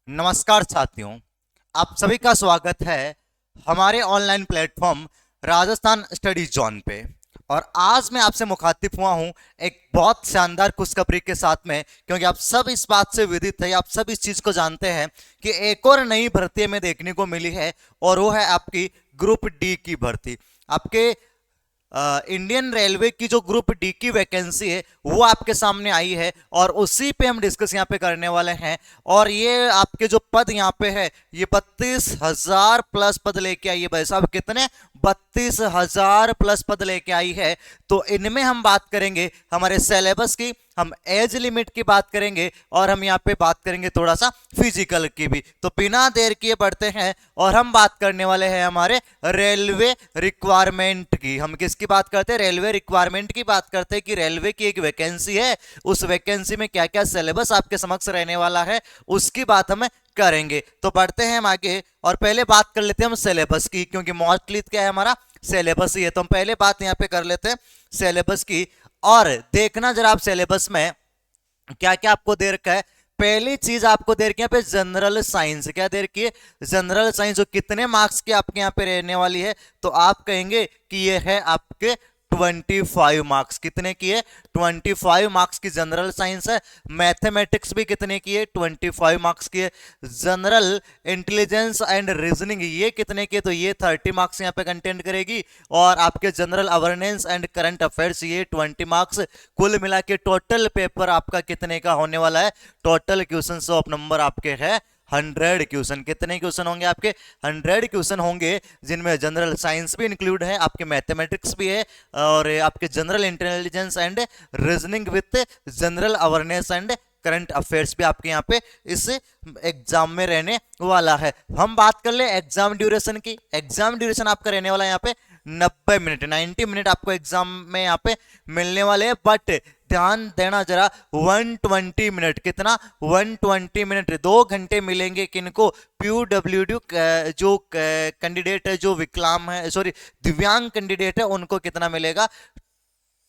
नमस्कार साथियों, आप सभी का स्वागत है हमारे online platform Rajasthan study zone पे। और आज मैं आपसे मुखातिब हुआ हूं एक बहुत शानदार खुशखबरी के साथ में, क्योंकि आप सब इस बात से विदित है, आप सब इस चीज को जानते हैं कि एक और नई भर्ती में देखने को मिली है और वो है आपकी ग्रुप डी की भर्ती। आपके इंडियन रेलवे की जो ग्रुप डी की वैकेंसी है वो आपके सामने आई है और उसी पे हम डिस्कस यहाँ पे करने वाले हैं। और ये आपके जो पद यहाँ पे है ये 32,000 प्लस पद लेके आई है। भाई साहब कितने? 32,000 प्लस पद लेके आई है। तो इनमें हम बात करेंगे हमारे सिलेबस की, हम एज लिमिट की बात करेंगे और हम यहाँ पे बात करेंगे थोड़ा सा फिजिकल की भी। तो बिना देर किए बढ़ते हैं और हम बात करने वाले हैं हमारे रेलवे रिक्वायरमेंट की। हम किसकी बात करते हैं? रेलवे रिक्वायरमेंट की बात करते हैं कि रेलवे की एक वैकेंसी है, उस वैकेंसी में क्या क्या सिलेबस आपके समक्ष रहने वाला है उसकी बात हम करेंगे। तो बढ़ते हैं हम आगे और पहले बात कर लेते हैं हम सिलेबस की, क्योंकि मोस्टली क्या है हमारा सिलेबस ही है। तो हम पहले बात यहाँ पे कर लेते हैं सिलेबस की। और देखना जरा आप सिलेबस में क्या क्या आपको दे रखा है। पहली चीज आपको दे रखी है यहाँ पे जनरल साइंस। क्या दे रखी है? General science. जो कितने मार्क्स की आपके यहाँ पे रहने वाली है? तो आप कहेंगे कि ये है आपके 25 मार्क्स। कितने की है? 25 मार्क्स की जनरल साइंस है। मैथमेटिक्स भी कितने की है? 25 मार्क्स की है। जनरल इंटेलिजेंस एंड रीजनिंग ये कितने की है? तो ये 30 मार्क्स यहाँ पे कंटेंट करेगी। और आपके general awareness and current affairs ये 20 मार्क्स। कुल मिला के टोटल पेपर आपका कितने का होने वाला है? टोटल क्वेश्चन ऑफ नंबर आपके है 100 क्वेश्चन। कितने क्वेश्चन होंगे आपके? 100 क्वेश्चन होंगे, जिनमें जनरल साइंस भी इंक्लूड है, आपके मैथमेटिक्स भी है और आपके general intelligence and reasoning with general awareness and current affairs भी आपके यहाँ पे इस एग्जाम में रहने वाला है। हम बात कर ले एग्जाम ड्यूरेशन की। एग्जाम ड्यूरेशन आपका रहने वाला है यहाँ पे 90 मिनट, 90 मिनट आपको एग्जाम में यहाँ पे मिलने वाले हैं। बट ध्यान देना जरा, 120 मिनट। कितना? 120 मिनट, 2 घंटे मिलेंगे किनको? PWD जो कैंडिडेट है, जो विकलांग है, सॉरी दिव्यांग कैंडिडेट है, उनको कितना मिलेगा?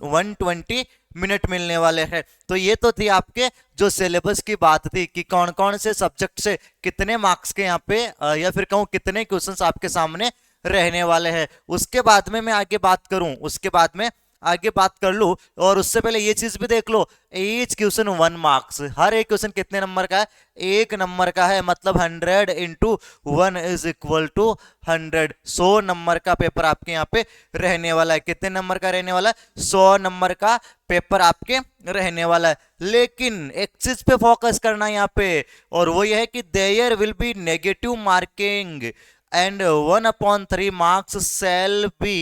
120 मिनट मिलने वाले हैं। तो ये तो थी आपके जो सिलेबस की बात थी कि कौन कौन से सब्जेक्ट से कितने मार्क्स के यहाँ पे या फिर कहूँ कितने क्वेश्चंस आपके सामने रहने वाले हैं। उसके बाद में मैं आगे बात करूं, उसके बाद में आगे बात कर लूं, और उससे पहले ये चीज भी देख लो, ईच क्वेश्चन 1 मार्क्स। हर एक क्वेश्चन कितने नंबर का है? 1 नंबर का है। मतलब 100 into 1 is equal to 100। 100 number का पेपर आपके यहाँ पे रहने वाला है। कितने नंबर का रहने वाला है? 100 नंबर का पेपर आपके रहने वाला है। लेकिन एक चीज पे फोकस करना यहाँ पे, और वो ये है कि there will be negative marking and 1/3 marks shall be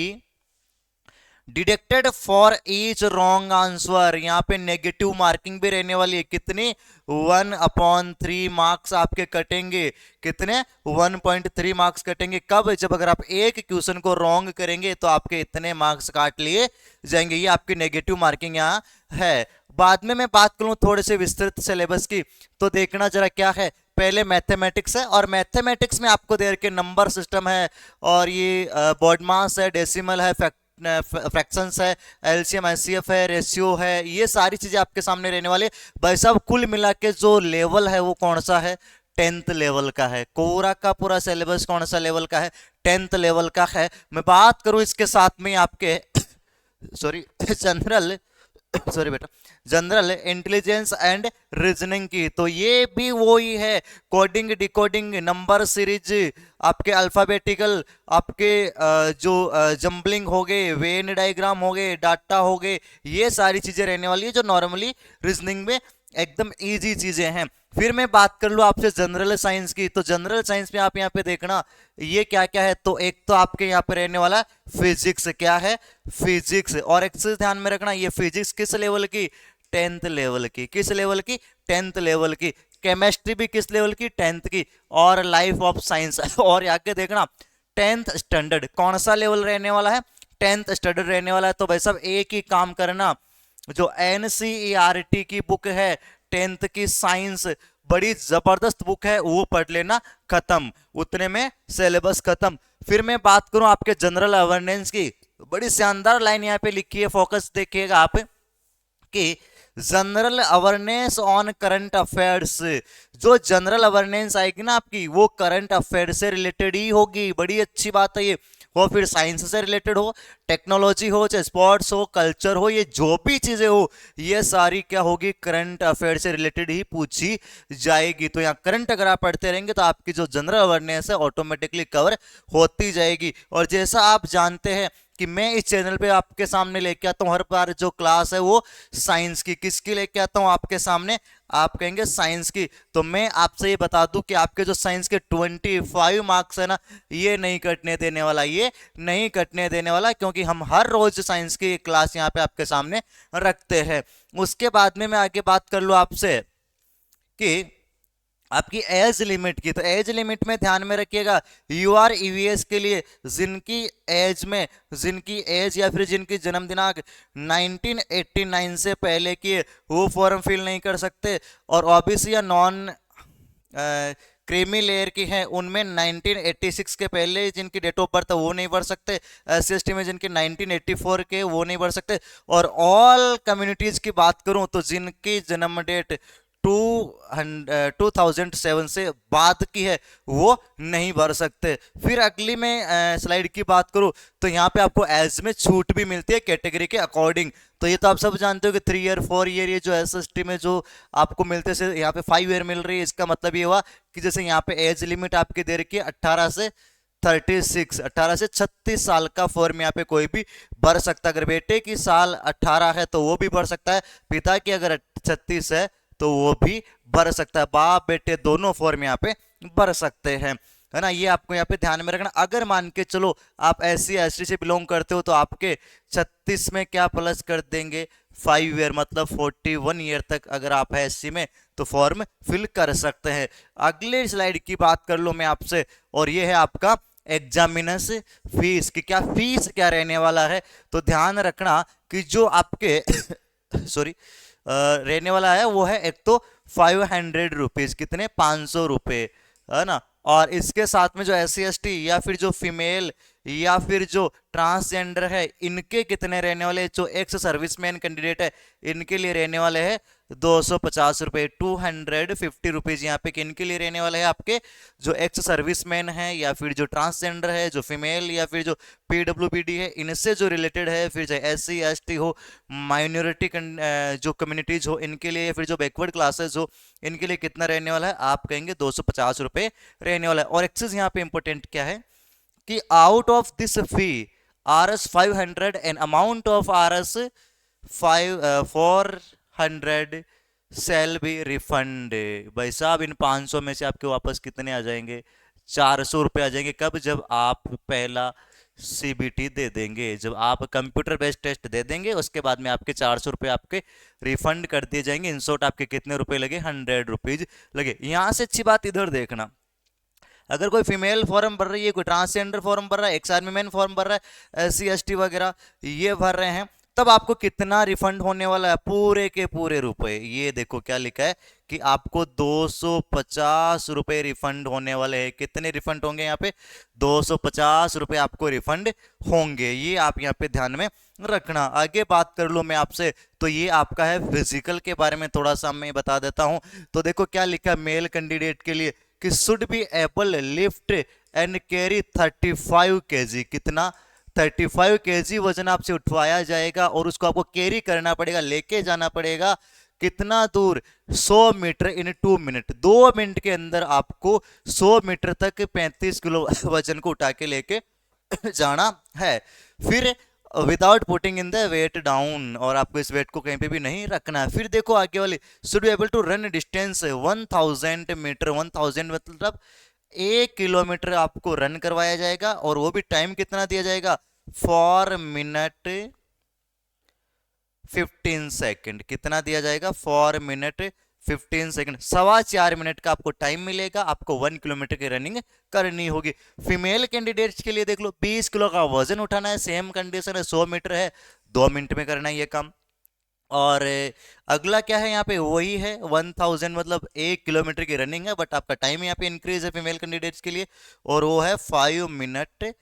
deducted for each wrong answer. यहाँ पे नेगेटिव मार्किंग भी रहने वाली है। कितनी? 1/3 मार्क्स आपके कटेंगे। कितने? 1.3 मार्क्स कटेंगे। कब? जब अगर आप एक क्वेश्चन को रॉन्ग करेंगे तो आपके इतने मार्क्स काट लिए जाएंगे। ये आपकी नेगेटिव मार्किंग यहाँ है। बाद में मैं बात करूं थोड़े से विस्तृत सिलेबस की, तो देखना जरा क्या है। पहले मैथमेटिक्स है, और मैथमेटिक्स में आपको दे रखे नंबर सिस्टम है, और ये बॉड मास है, डेसिमल है, फ्रैक्शंस है, एलसीएम एचसीएफ है, रेशियो है, ये सारी चीजें आपके सामने रहने वाली है। भाई साहब कुल मिला के जो लेवल है वो कौन सा है? 10th लेवल का है। पूरा का पूरा सिलेबस कौन सा लेवल का है? 10th लेवल का है। मैं बात करूं इसके साथ में आपके सॉरी जनरल सॉरी बेटा जनरल इंटेलिजेंस एंड रीजनिंग की, तो ये भी वो ही है। कोडिंग, डिकोडिंग, नंबर सीरीज, आपके अल्फाबेटिकल, आपके जो जंबलिंग हो गए, वेन डायग्राम हो गए, डाटा हो गए, ये सारी चीजें रहने वाली है जो नॉर्मली रीजनिंग में एकदम इजी चीजें हैं। फिर मैं बात कर लूँ आपसे जनरल साइंस की, तो जनरल साइंस में आप यहाँ पे देखना ये क्या क्या है। तो एक तो आपके यहाँ पे रहने वाला फिजिक्स। क्या है? फिजिक्स। और एक चीज ध्यान में रखना, ये फिजिक्स किस लेवल की? 10th लेवल की। किस लेवल की? 10th लेवल की। केमिस्ट्री भी किस लेवल की? 10th की। और लाइफ ऑफ साइंस और आगे देखना 10th स्टैंडर्ड। कौन सा लेवल रहने वाला है? 10th स्टैंडर्ड रहने वाला है। तो भाई साहब एक ही काम करना, जो NCERT की बुक है 10th की साइंस, बड़ी जबरदस्त बुक है, वो पढ़ लेना, खत्म। उतने में सिलेबस खत्म। फिर मैं बात करूं आपके जनरल अवेयरनेस की, बड़ी शानदार लाइन यहाँ पे लिखी है, फोकस देखिएगा आप कि general awareness on current affairs. जो जनरल अवेयरनेस आएगी ना आपकी, वो करंट अफेयर से रिलेटेड ही होगी। बड़ी अच्छी बात है ये। हो फिर साइंस से रिलेटेड हो, टेक्नोलॉजी हो, चाहे स्पोर्ट्स हो, कल्चर हो, ये जो भी चीजें हो, ये सारी क्या होगी, करंट अफेयर से रिलेटेड ही पूछी जाएगी। तो यहाँ करंट अगर आप पढ़ते रहेंगे तो आपकी जो जनरल अवेयरनेस है ऑटोमेटिकली कवर होती जाएगी। और जैसा आप जानते हैं कि मैं इस चैनल पे आपके सामने लेके आता हूँ हर बार जो क्लास है वो साइंस की। किसकी लेके आता हूँ आपके सामने? आप कहेंगे साइंस की। तो मैं आपसे ये बता दूं कि आपके जो साइंस के 25 मार्क्स है ना, ये नहीं कटने देने वाला, ये नहीं कटने देने वाला, क्योंकि हम हर रोज साइंस की क्लास यहाँ पे आपके सामने रखते हैं। उसके बाद में मैं आगे बात कर लूँ आपसे कि आपकी एज लिमिट की। तो एज लिमिट में ध्यान में रखिएगा, यूआर ईवीएस के लिए जिनकी एज या फिर जिनकी जन्म दिनांक 1989 से पहले की है, वो फॉर्म फिल नहीं कर सकते। और ओबीसी या नॉन क्रीमी लेयर की है, उनमें 1986 के पहले जिनकी डेट ऑफ बर्थ है वो नहीं भर सकते। SC/ST में जिनकी 1984 के, वो नहीं भर सकते। और ऑल कम्युनिटीज की बात करूं तो जिनकी जन्म डेट 2007 से बाद की है, वो नहीं भर सकते। फिर अगली में स्लाइड की बात करूं तो यहाँ पे आपको एज में छूट भी मिलती है कैटेगरी के अकॉर्डिंग। तो ये तो आप सब जानते हो कि 3 ईयर 4 ईयर ये जो SST में जो आपको मिलते से यहाँ पे 5 ईयर मिल रही है। इसका मतलब ये हुआ कि जैसे यहाँ पे एज लिमिट आपकी दे रखी है 18 से 36 साल का फॉर्म यहाँ पे कोई भी भर सकता है। अगर बेटे की साल 18 है तो वो भी भर सकता है, पिता की अगर 36 है तो वो भी भर सकता है। बाप बेटे दोनों फॉर्म यहाँ पे भर सकते हैं, है ना। ये आपको यहाँ पे ध्यान में रखना। अगर मान के चलो आप SC/ST से बिलोंग करते हो तो आपके 36 में क्या प्लस कर देंगे, 5 ईयर, मतलब 41 ईयर तक अगर आप है SC में तो फॉर्म फिल कर सकते हैं। अगले स्लाइड की बात कर लो मैं आपसे, और ये है आपका एग्जामिनर्स फीस की। क्या फीस क्या रहने वाला है, तो ध्यान रखना कि जो आपके सॉरी रहने वाला है वो है एक तो 500 रुपीज, कितने, 500 रुपए, है ना। और इसके साथ में जो SC/ST या फिर जो फीमेल या फिर जो ट्रांसजेंडर है, इनके कितने रहने वाले, जो एक्स सर्विसमैन कैंडिडेट है, इनके लिए रहने वाले हैं 250 रुपए, 250 रुपीज यहाँ पे किनके लिए रहने वाले हैं, आपके जो एक्स सर्विसमैन है या फिर जो ट्रांसजेंडर है, जो फीमेल या फिर जो PWBD है, इनसे जो रिलेटेड है, फिर चाहे SC/ST हो, माइनॉरिटी जो कम्युनिटीज हो इनके लिए, या फिर जो बैकवर्ड क्लासेस हो इनके लिए कितना रहने वाला है, आप कहेंगे 250 रुपए रहने वाला है। और एक चीज यहाँ पे इंपॉर्टेंट क्या है कि out of this fee RS 500 and amount of RS 400 shall be refund. भाई साहब इन 500 में से आपके वापस कितने आ जाएंगे, 400 रुपए आ जाएंगे। कब? जब आप पहला CBT दे देंगे, जब आप कंप्यूटर बेस्ड टेस्ट दे देंगे, उसके बाद में आपके 400 रुपए आपके रिफंड कर दिए जाएंगे। इन शॉर्ट आपके कितने रुपए लगे, 100 रुपीज लगे। यहां से अच्छी बात इधर देखना, अगर कोई फीमेल फॉर्म भर रही है, कोई ट्रांसजेंडर फॉर्म भर रहा है, एक्स आर्मी मैन फॉर्म भर रहा है, SC/ST वगैरह ये भर रहे हैं, तब आपको कितना रिफंड होने वाला है, पूरे के पूरे रुपए। ये देखो क्या लिखा है कि आपको 250 रुपए रिफंड होने वाले हैं। कितने रिफंड होंगे यहाँ पे, 250 रुपए आपको रिफंड होंगे। ये आप यहाँ पे ध्यान में रखना। आगे बात कर लूं मैं आपसे, तो ये आपका है फिजिकल के बारे में थोड़ा सा मैं बता देता हूं। तो देखो क्या लिखा है मेल कैंडिडेट के लिए कि should be able lift and carry 35 kg। कितना, 35 kg वजन आपसे उठवाया जाएगा और उसको आपको कैरी करना पड़ेगा, लेके जाना पड़ेगा। कितना दूर, 100 मीटर इन 2 मिनट। 2 मिनट के अंदर आपको 100 मीटर तक 35 किलो वजन को उठा के लेके जाना है। फिर without putting in the weight down, और आपको इस वेट को कहीं पे भी नहीं रखना है। फिर देखो आगे वाली, should be able to run distance 1000 metre. 1000 मतलब 1 किलोमीटर आपको रन करवाया जाएगा, और वो भी टाइम कितना दिया जाएगा, 4 मिनट 15 सेकेंड। कितना दिया जाएगा, 4 मिनट 15 सेकंड। 4.25 मिनट का आपको टाइम मिलेगा, आपको 1 किलोमीटर की रनिंग करनी होगी। फीमेल कैंडिडेट्स के लिए देख लो, 20 किलो का वजन उठाना है, सेम कंडीशन है, 100 मीटर है, 2 मिनट में करना है ये काम। और अगला क्या है यहाँ पे, वही है 1000 मतलब 1 किलोमीटर की रनिंग है, बट आपका टाइम यहाँ पे इंक्रीज है फीमेल कैंडिडेट्स के लिए, और वो है 5 मिनट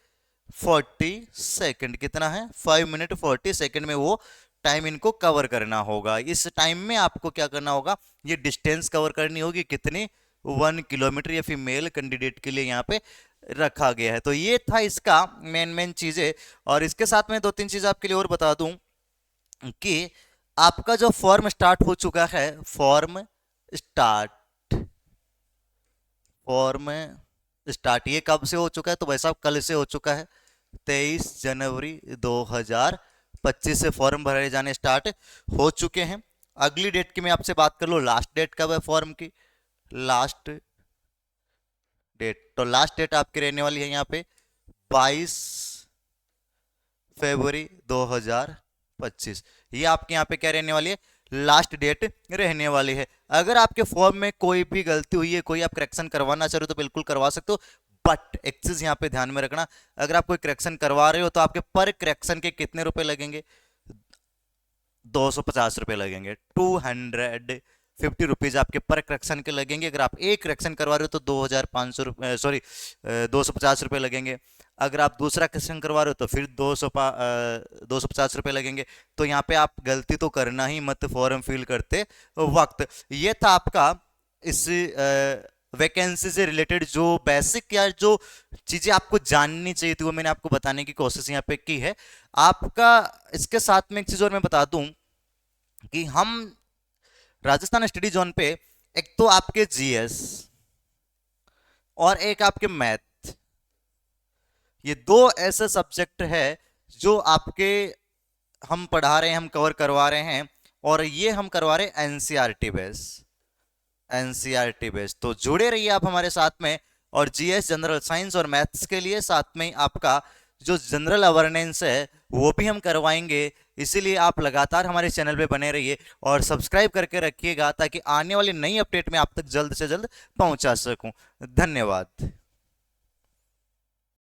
40 सेकंड। कितना है, 5 मिनट 40 सेकंड में वो टाइम इनको कवर करना होगा। इस टाइम में आपको क्या करना होगा, ये डिस्टेंस कवर करनी होगी, कितनी, 1 किलोमीटर, ये फीमेल कैंडिडेट के लिए यहाँ पे रखा गया है। तो ये था इसका मेन चीजें। और इसके साथ में 2-3 चीजें आपके लिए और बता दूं कि आपका जो फॉर्म स्टार्ट हो चुका है, फॉर्म स्टार्ट ये कब से हो चुका है, तो भाई साहब कल से हो चुका है। 23 जनवरी 2025 से फॉर्म भरे जाने स्टार्ट हो चुके हैं। अगली डेट की मैं आपसे बात कर लूँ, लास्ट डेट कब है फॉर्म की, लास्ट डेट, तो लास्ट डेट आपकी रहने वाली है यहाँ पे 22 फरवरी 2025। ये आपके यहाँ पे क्या रहने वाली है, लास्ट डेट रहने वाली है। अगर आपके फॉर्म में कोई भी गलती हुई है, कोई आप करेक्शन करवाना चाह रहे हो तो बिल्कुल करवा सकते हो, बट एक चीज यहाँ पे ध्यान में रखना, अगर आप कोई करेक्शन करवा रहे हो तो आपके पर करेक्शन के कितने रुपए लगेंगे, 250 रुपए लगेंगे। 250 रुपीज आपके पर करेक्शन के लगेंगे। अगर आप एक करेक्शन करवा रहे हो तो 2500 रुपये, सॉरी 250 रुपये लगेंगे। अगर आप दूसरा करेक्शन करवा रहे हो तो फिर 250 रुपये लगेंगे। तो यहाँ पे आप गलती तो करना ही मत फॉर्म फिल करते वक्त। ये था आपका इस वैकेंसी से रिलेटेड जो बेसिक या जो चीजें आपको जाननी चाहिए थी वो मैंने आपको बताने की कोशिश यहाँ पे की है आपका। इसके साथ में एक चीज और मैं बता दूं कि हम राजस्थान स्टडी जोन पे एक तो आपके जीएस और एक आपके मैथ, ये दो ऐसे सब्जेक्ट है जो आपके हम पढ़ा रहे हैं, हम कवर करवा रहे हैं, और ये हम करवा रहे हैं एनसीईआरटी बेस, एनसीईआरटी बेस। तो जुड़े रहिए आप हमारे साथ में। और जीएस, जनरल साइंस और मैथ्स के लिए साथ में आपका जो जनरल अवेयरनेस है वो भी हम करवाएंगे। इसीलिए आप लगातार हमारे चैनल पे बने रहिए और सब्सक्राइब करके रखिएगा ताकि आने वाली नई अपडेट में आप तक जल्द से जल्द पहुंचा सकूं। धन्यवाद।